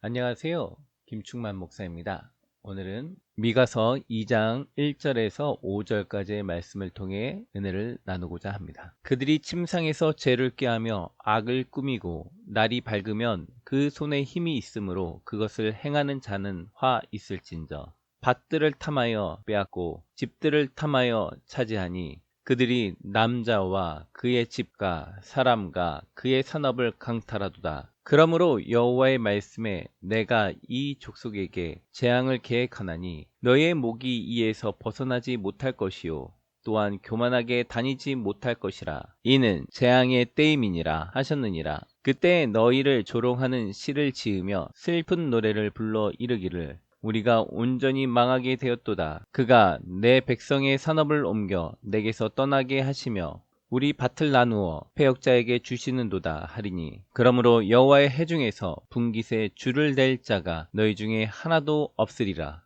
안녕하세요. 김충만 목사입니다. 오늘은 미가서 2장 1절에서 5절까지의 말씀을 통해 은혜를 나누고자 합니다. 그들이 침상에서 죄를 꾀하며 악을 꾸미고 날이 밝으면 그 손에 힘이 있으므로 그것을 행하는 자는 화 있을진저. 밭들을 탐하여 빼앗고 집들을 탐하여 차지하니 그들이 남자와 그의 집과 사람과 그의 산업을 강탈하도다. 그러므로 여호와의 말씀에 내가 이 족속에게 재앙을 계획하나니 너의 목이 이에서 벗어나지 못할 것이요 또한 교만하게 다니지 못할 것이라. 이는 재앙의 때임이니라 하셨느니라. 그때 너희를 조롱하는 시를 지으며 슬픈 노래를 불러 이르기를 우리가 온전히 망하게 되었도다. 그가 내 백성의 산업을 옮겨 내게서 떠나게 하시며 우리 밭을 나누어 패역자에게 주시는도다 하리니 그러므로 여호와의 회중에서 분깃에 줄을 댈 자가 너희 중에 하나도 없으리라.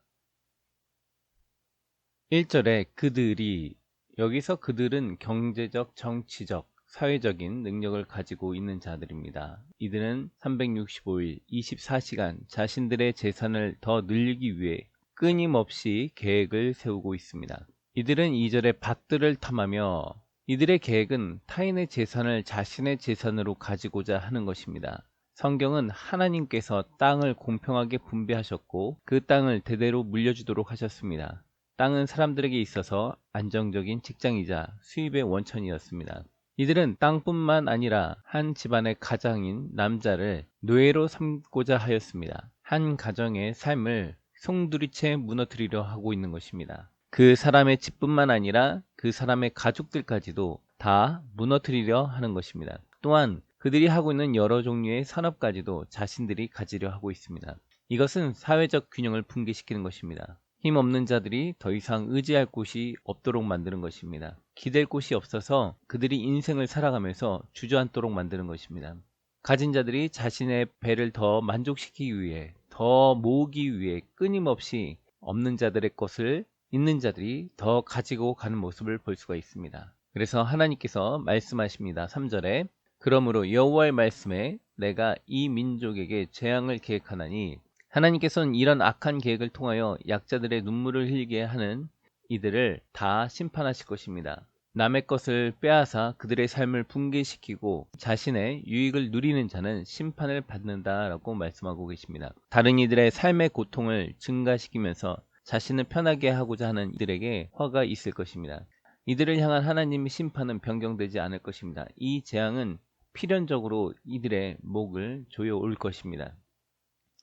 1절에 그들이, 여기서 그들은 경제적, 정치적, 사회적인 능력을 가지고 있는 자들입니다. 이들은 365일 24시간 자신들의 재산을 더 늘리기 위해 끊임없이 계획을 세우고 있습니다. 이들은 2절에 밭들을 탐하며 이들의 계획은 타인의 재산을 자신의 재산으로 가지고자 하는 것입니다. 성경은 하나님께서 땅을 공평하게 분배하셨고 그 땅을 대대로 물려주도록 하셨습니다. 땅은 사람들에게 있어서 안정적인 직장이자 수입의 원천이었습니다. 이들은 땅뿐만 아니라 한 집안의 가장인 남자를 노예로 삼고자 하였습니다. 한 가정의 삶을 송두리째 무너뜨리려 하고 있는 것입니다. 그 사람의 집뿐만 아니라 그 사람의 가족들까지도 다 무너뜨리려 하는 것입니다. 또한 그들이 하고 있는 여러 종류의 산업까지도 자신들이 가지려 하고 있습니다. 이것은 사회적 균형을 붕괴시키는 것입니다. 힘없는 자들이 더 이상 의지할 곳이 없도록 만드는 것입니다. 기댈 곳이 없어서 그들이 인생을 살아가면서 주저앉도록 만드는 것입니다. 가진 자들이 자신의 배를 더 만족시키기 위해, 더 모으기 위해 끊임없이 없는 자들의 것을 있는 자들이 더 가지고 가는 모습을 볼 수가 있습니다. 그래서 하나님께서 말씀하십니다. 3절에 그러므로 여호와의 말씀에 내가 이 민족에게 재앙을 계획하나니 하나님께서는 이런 악한 계획을 통하여 약자들의 눈물을 흘리게 하는 이들을 다 심판하실 것입니다. 남의 것을 빼앗아 그들의 삶을 붕괴시키고 자신의 유익을 누리는 자는 심판을 받는다라고 말씀하고 계십니다. 다른 이들의 삶의 고통을 증가시키면서 자신을 편하게 하고자 하는 이들에게 화가 있을 것입니다. 이들을 향한 하나님의 심판은 변경되지 않을 것입니다. 이 재앙은 필연적으로 이들의 목을 조여올 것입니다.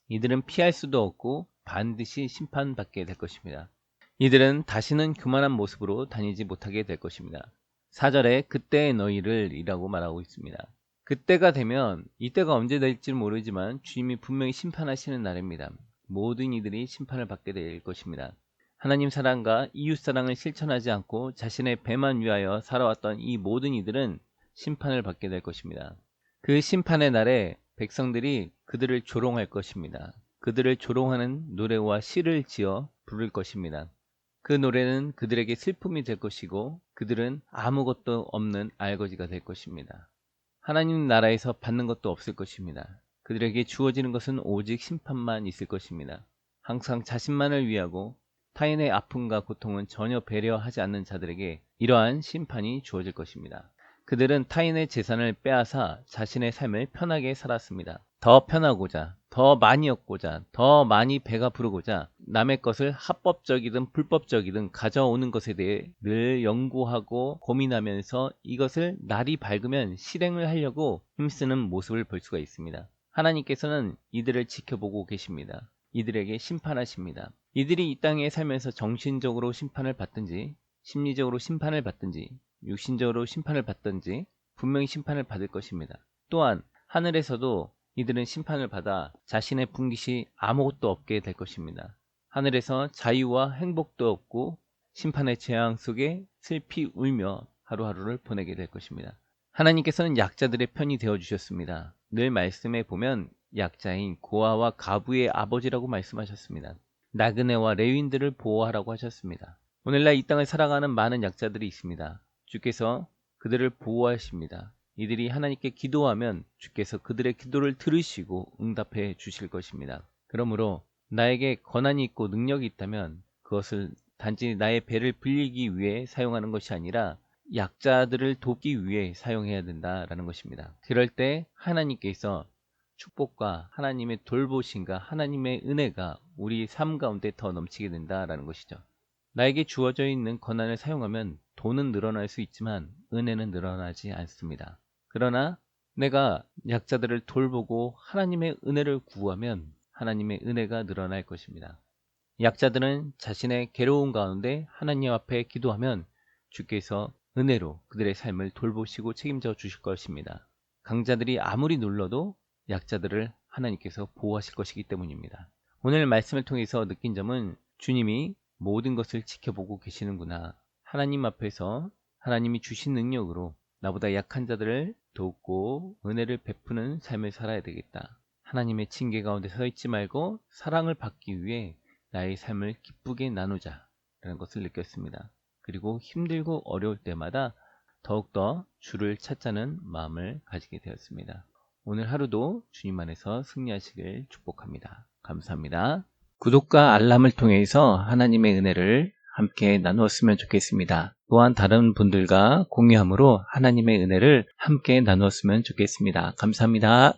이들은 피할 수도 없고 반드시 심판받게 될 것입니다. 이들은 다시는 교만한 모습으로 다니지 못하게 될 것입니다. 4절에 그때의 너희를 이라고 말하고 있습니다. 그때가 되면 이때가 언제 될지 모르지만 주님이 분명히 심판하시는 날입니다. 모든 이들이 심판을 받게 될 것입니다. 하나님 사랑과 이웃 사랑을 실천하지 않고 자신의 배만 위하여 살아왔던 이 모든 이들은 심판을 받게 될 것입니다. 그 심판의 날에 백성들이 그들을 조롱할 것입니다. 그들을 조롱하는 노래와 시를 지어 부를 것입니다. 그 노래는 그들에게 슬픔이 될 것이고 그들은 아무것도 없는 알거지가 될 것입니다. 하나님 나라에서 받는 것도 없을 것입니다. 그들에게 주어지는 것은 오직 심판만 있을 것입니다. 항상 자신만을 위하고 타인의 아픔과 고통은 전혀 배려하지 않는 자들에게 이러한 심판이 주어질 것입니다. 그들은 타인의 재산을 빼앗아 자신의 삶을 편하게 살았습니다. 더 편하고자, 더 많이 얻고자, 더 많이 배가 부르고자 남의 것을 합법적이든 불법적이든 가져오는 것에 대해 늘 연구하고 고민하면서 이것을 날이 밝으면 실행을 하려고 힘쓰는 모습을 볼 수가 있습니다. 하나님께서는 이들을 지켜보고 계십니다. 이들에게 심판하십니다. 이들이 이 땅에 살면서 정신적으로 심판을 받든지 심리적으로 심판을 받든지 육신적으로 심판을 받든지 분명히 심판을 받을 것입니다. 또한 하늘에서도 이들은 심판을 받아 자신의 분깃이 아무것도 없게 될 것입니다. 하늘에서 자유와 행복도 없고 심판의 재앙 속에 슬피 울며 하루하루를 보내게 될 것입니다. 하나님께서는 약자들의 편이 되어주셨습니다. 늘 말씀에 보면 약자인 고아와 가부의 아버지라고 말씀하셨습니다. 나그네와 레위인들을 보호하라고 하셨습니다. 오늘날 이 땅을 살아가는 많은 약자들이 있습니다. 주께서 그들을 보호하십니다. 이들이 하나님께 기도하면 주께서 그들의 기도를 들으시고 응답해 주실 것입니다. 그러므로 나에게 권한이 있고 능력이 있다면 그것을 단지 나의 배를 불리기 위해 사용하는 것이 아니라 약자들을 돕기 위해 사용해야 된다라는 것입니다. 그럴 때 하나님께서 축복과 하나님의 돌보심과 하나님의 은혜가 우리 삶 가운데 더 넘치게 된다라는 것이죠. 나에게 주어져 있는 권한을 사용하면 돈은 늘어날 수 있지만 은혜는 늘어나지 않습니다. 그러나 내가 약자들을 돌보고 하나님의 은혜를 구하면 하나님의 은혜가 늘어날 것입니다. 약자들은 자신의 괴로움 가운데 하나님 앞에 기도하면 주께서 은혜로 그들의 삶을 돌보시고 책임져 주실 것입니다. 강자들이 아무리 눌러도 약자들을 하나님께서 보호하실 것이기 때문입니다. 오늘 말씀을 통해서 느낀 점은 주님이 모든 것을 지켜보고 계시는구나. 하나님 앞에서 하나님이 주신 능력으로 나보다 약한 자들을 돕고 은혜를 베푸는 삶을 살아야 되겠다. 하나님의 징계 가운데 서 있지 말고 사랑을 받기 위해 나의 삶을 기쁘게 나누자 라는 것을 느꼈습니다. 그리고 힘들고 어려울 때마다 더욱더 주를 찾자는 마음을 가지게 되었습니다. 오늘 하루도 주님 안에서 승리하시길 축복합니다. 감사합니다. 구독과 알람을 통해서 하나님의 은혜를 함께 나누었으면 좋겠습니다. 또한 다른 분들과 공유함으로 하나님의 은혜를 함께 나누었으면 좋겠습니다. 감사합니다.